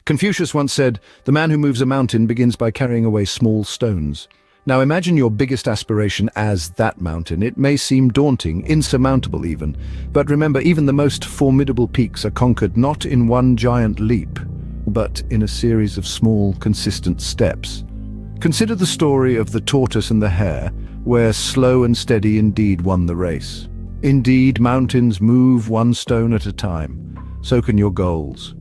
Confucius once said, "The man who moves a mountain begins by carrying away small stones." Now imagine your biggest aspiration as that mountain. It may seem daunting, insurmountable even. But remember, even the most formidable peaks are conquered not in one giant leap, but in a series of small, consistent steps. Consider the story of the tortoise and the hare, where slow and steady indeed won the race. Indeed, mountains move one stone at a time. So can your goals.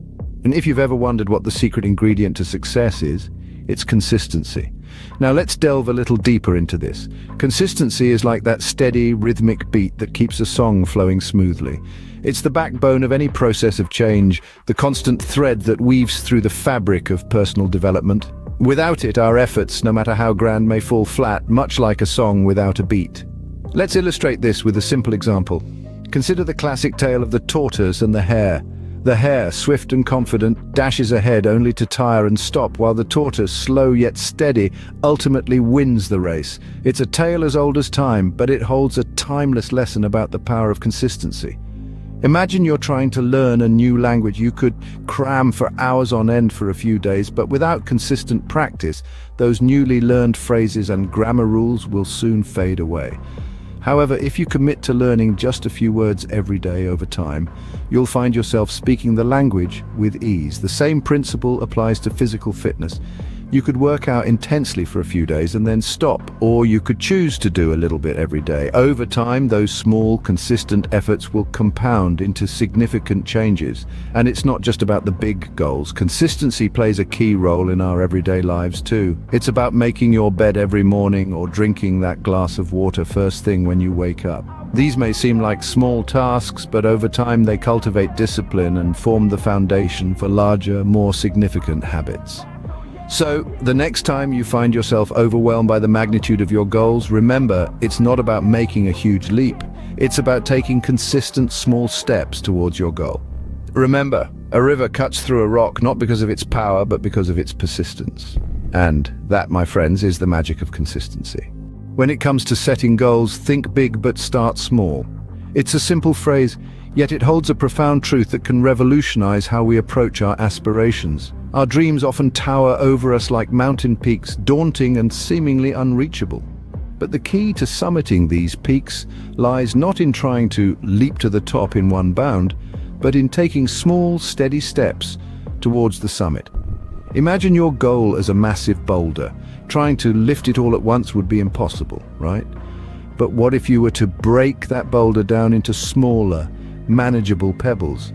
And if you've ever wondered what the secret ingredient to success is, it's consistency. Now let's delve a little deeper into this. Consistency is like that steady, rhythmic beat that keeps a song flowing smoothly. It's the backbone of any process of change, the constant thread that weaves through the fabric of personal development. Without it, our efforts, no matter how grand, may fall flat, much like a song without a beat. Let's illustrate this with a simple example. Consider the classic tale of the tortoise and the hare. The hare, swift and confident, dashes ahead only to tire and stop, while the tortoise, slow yet steady, ultimately wins the race. It's a tale as old as time, but it holds a timeless lesson about the power of consistency. Imagine you're trying to learn a new language. You could cram for hours on end for a few days, but without consistent practice, those newly learned phrases and grammar rules will soon fade away. However, if you commit to learning just a few words every day over time, you'll find yourself speaking the language with ease. The same principle applies to physical fitness. You could work out intensely for a few days and then stop, or you could choose to do a little bit every day. Over time, those small, consistent efforts will compound into significant changes. And it's not just about the big goals. Consistency plays a key role in our everyday lives too. It's about making your bed every morning or drinking that glass of water first thing when you wake up. These may seem like small tasks, but over time they cultivate discipline and form the foundation for larger, more significant habits. So, the next time you find yourself overwhelmed by the magnitude of your goals, remember, it's not about making a huge leap. It's about taking consistent small steps towards your goal. Remember, a river cuts through a rock not because of its power, but because of its persistence. And that, my friends, is the magic of consistency. When it comes to setting goals, think big but start small. It's a simple phrase, yet it holds a profound truth that can revolutionize how we approach our aspirations. Our dreams often tower over us like mountain peaks, daunting and seemingly unreachable. But the key to summiting these peaks lies not in trying to leap to the top in one bound, but in taking small, steady steps towards the summit. Imagine your goal as a massive boulder. Trying to lift it all at once would be impossible, right? But what if you were to break that boulder down into smaller, manageable pebbles?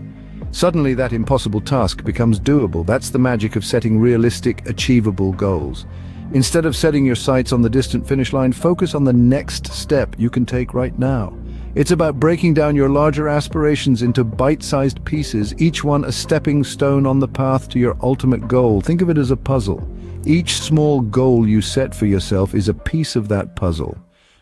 Suddenly that impossible task becomes doable. That's the magic of setting realistic, achievable goals. Instead of setting your sights on the distant finish line, focus on the next step you can take right now. It's about breaking down your larger aspirations into bite-sized pieces, each one a stepping stone on the path to your ultimate goal. Think of it as a puzzle. Each small goal you set for yourself is a piece of that puzzle.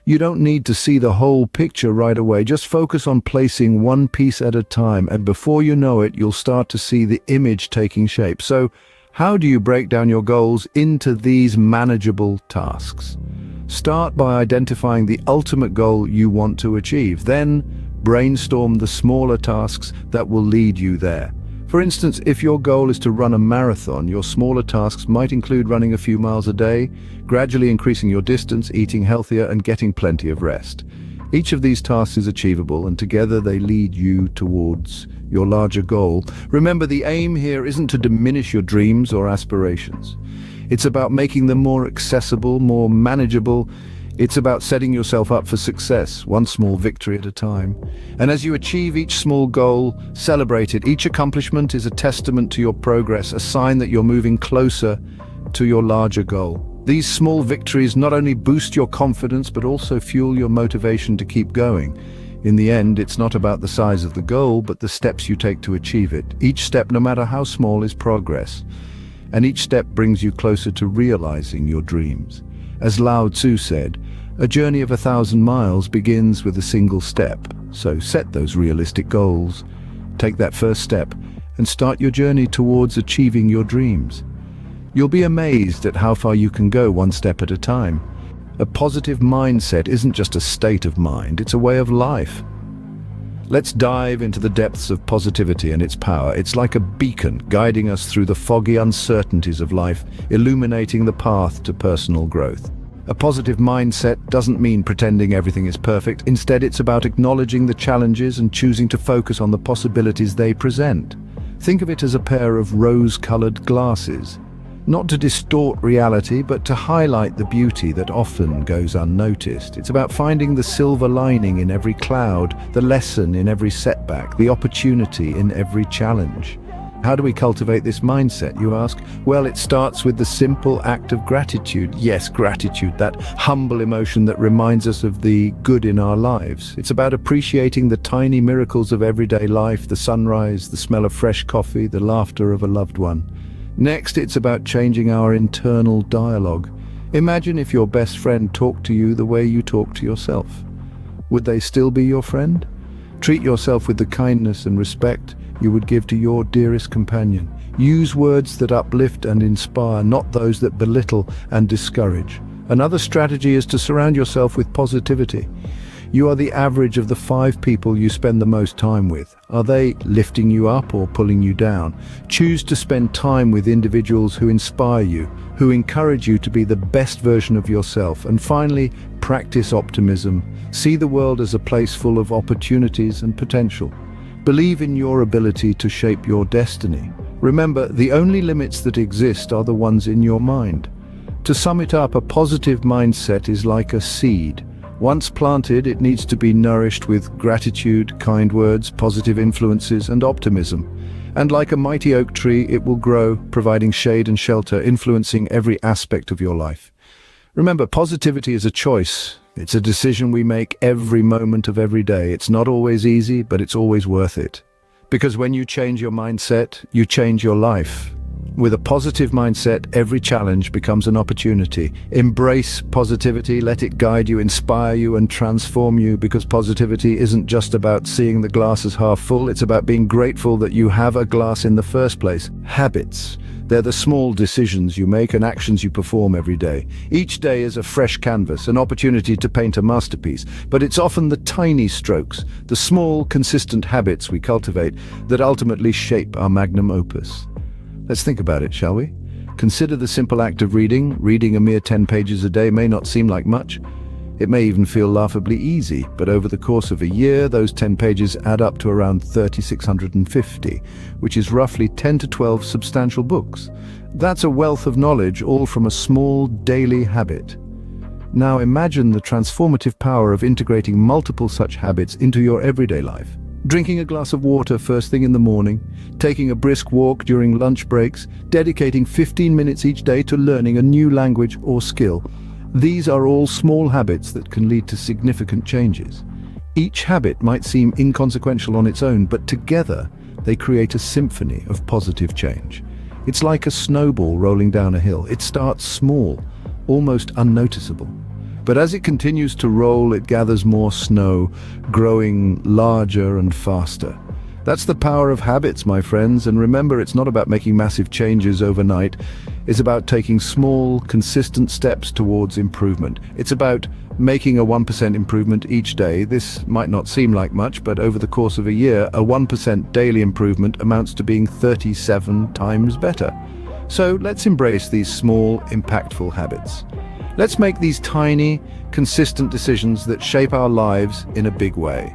You don't need to see the whole picture right away. Just focus on placing one piece at a time, and before you know it, you'll start to see the image taking shape. So, how do you break down your goals into these manageable tasks? Start by identifying the ultimate goal you want to achieve. Then, brainstorm the smaller tasks that will lead you there. For instance, if your goal is to run a marathon, your smaller tasks might include running a few miles a day, gradually increasing your distance, eating healthier, and getting plenty of rest. Each of these tasks is achievable, and together they lead you towards your larger goal. Remember, the aim here isn't to diminish your dreams or aspirations. It's about making them more accessible, more manageable. It's about setting yourself up for success, one small victory at a time. And as you achieve each small goal, celebrate it. Each accomplishment is a testament to your progress, a sign that you're moving closer to your larger goal. These small victories not only boost your confidence, but also fuel your motivation to keep going. In the end, it's not about the size of the goal, but the steps you take to achieve it. Each step, no matter how small, is progress. And each step brings you closer to realizing your dreams. As Lao Tzu said, a journey of 1,000 miles begins with a single step. So set those realistic goals. Take that first step and start your journey towards achieving your dreams. You'll be amazed at how far you can go one step at a time. A positive mindset isn't just a state of mind, it's a way of life. Let's dive into the depths of positivity and its power. It's like a beacon guiding us through the foggy uncertainties of life, illuminating the path to personal growth. A positive mindset doesn't mean pretending everything is perfect. Instead, it's about acknowledging the challenges and choosing to focus on the possibilities they present. Think of it as a pair of rose-colored glasses. Not to distort reality, but to highlight the beauty that often goes unnoticed. It's about finding the silver lining in every cloud, the lesson in every setback, the opportunity in every challenge. How do we cultivate this mindset, you ask? Well, it starts with the simple act of gratitude. Yes, gratitude, that humble emotion that reminds us of the good in our lives. It's about appreciating the tiny miracles of everyday life, the sunrise, the smell of fresh coffee, the laughter of a loved one. Next, it's about changing our internal dialogue. Imagine if your best friend talked to you the way you talk to yourself. Would they still be your friend? Treat yourself with the kindness and respect you would give to your dearest companion. Use words that uplift and inspire, not those that belittle and discourage. Another strategy is to surround yourself with positivity. You are the average of the 5 people you spend the most time with. Are they lifting you up or pulling you down? Choose to spend time with individuals who inspire you, who encourage you to be the best version of yourself. And finally, practice optimism. See the world as a place full of opportunities and potential. Believe in your ability to shape your destiny. Remember, the only limits that exist are the ones in your mind. To sum it up, a positive mindset is like a seed. Once planted, it needs to be nourished with gratitude, kind words, positive influences, and optimism. And like a mighty oak tree, it will grow, providing shade and shelter, influencing every aspect of your life. Remember, positivity is a choice. It's a decision we make every moment of every day. It's not always easy, but it's always worth it. Because when you change your mindset, you change your life. With a positive mindset, every challenge becomes an opportunity. Embrace positivity, let it guide you, inspire you, and transform you, because positivity isn't just about seeing the glass as half full, it's about being grateful that you have a glass in the first place. Habits. They're the small decisions you make and actions you perform every day. Each day is a fresh canvas, an opportunity to paint a masterpiece, but it's often the tiny strokes, the small, consistent habits we cultivate that ultimately shape our magnum opus. Let's think about it, shall we? Consider the simple act of reading. Reading a mere 10 pages a day may not seem like much. It may even feel laughably easy, but over the course of a year, those 10 pages add up to around 3,650, which is roughly 10 to 12 substantial books. That's a wealth of knowledge, all from a small daily habit. Now imagine the transformative power of integrating multiple such habits into your everyday life. Drinking a glass of water first thing in the morning, taking a brisk walk during lunch breaks, dedicating 15 minutes each day to learning a new language or skill. These are all small habits that can lead to significant changes. Each habit might seem inconsequential on its own, but together they create a symphony of positive change. It's like a snowball rolling down a hill. It starts small, almost unnoticeable. But as it continues to roll, it gathers more snow, growing larger and faster. That's the power of habits, my friends, and remember, it's not about making massive changes overnight. It's about taking small, consistent steps towards improvement. It's about making a 1% improvement each day. This might not seem like much, but over the course of a year, a 1% daily improvement amounts to being 37 times better. So let's embrace these small, impactful habits. Let's make these tiny, consistent decisions that shape our lives in a big way.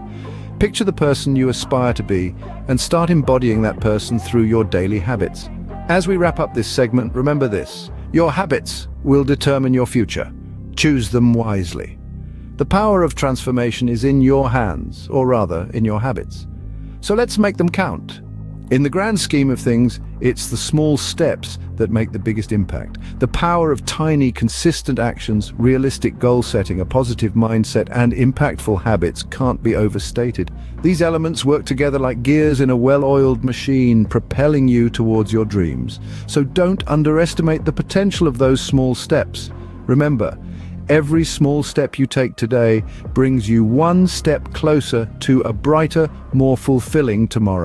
Picture the person you aspire to be and start embodying that person through your daily habits. As we wrap up this segment, remember this: your habits will determine your future. Choose them wisely. The power of transformation is in your hands, or rather, in your habits. So let's make them count. In the grand scheme of things, it's the small steps that make the biggest impact. The power of tiny, consistent actions, realistic goal setting, a positive mindset, and impactful habits can't be overstated. These elements work together like gears in a well-oiled machine, propelling you towards your dreams. So don't underestimate the potential of those small steps. Remember, every small step you take today brings you one step closer to a brighter, more fulfilling tomorrow.